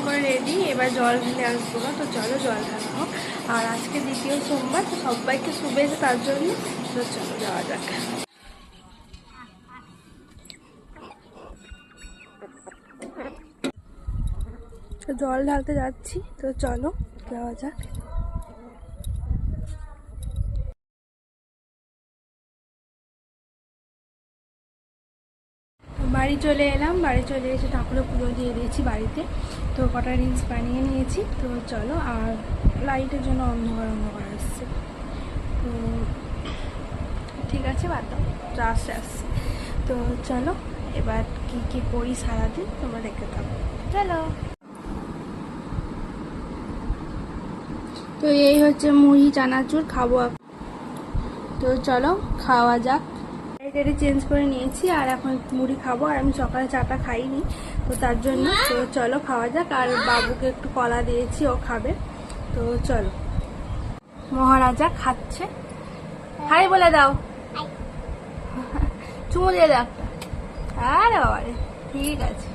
করে রেডি, এবার জল ঢেলে আসবো না, তো চলো জল ঢালবো। আর আজকে দ্বিতীয় সোমবার, তো সবাইকে শুভেচ্ছা তার জন্য। তো চলো যাওয়া যাক। তো জল ঢালতে যাচ্ছি, তো চলো যাওয়া যাক। বাড়ি চলে এলাম, বাড়ি চলে এসে ঠাকুরের পুজো দিয়ে দিয়েছি বাড়িতে। তো কটা রিলস বানিয়ে নিয়েছি, তো চলো। আর লাইটের জন্য অন্ধকার অন্ধকার আসছে, তো ঠিক আছে বাদ দাও, যা আসছে আসছে। তো চলো এবার কি কি করি সারাদিন তোমরা দেখতে থাকো, চলো। তো এই হচ্ছে মুড়ি চানাচুর খাবো, তো চলো খাওয়া যাক। এটা চেঞ্জ করে নিয়েছি আর এখন মুড়ি খাবো। আর আমি সকালে চাটা খাইনি, তো তার জন্য তো চলো খাওয়া যাক। আর বাবুকে একটু কলা দিয়েছি, ও খাবে। তো চলো। মহারাজা খাচ্ছে, হাই বলে দাও, চুমু দিয়ে দাও একটা। আরে বাবা রে, ঠিক আছে।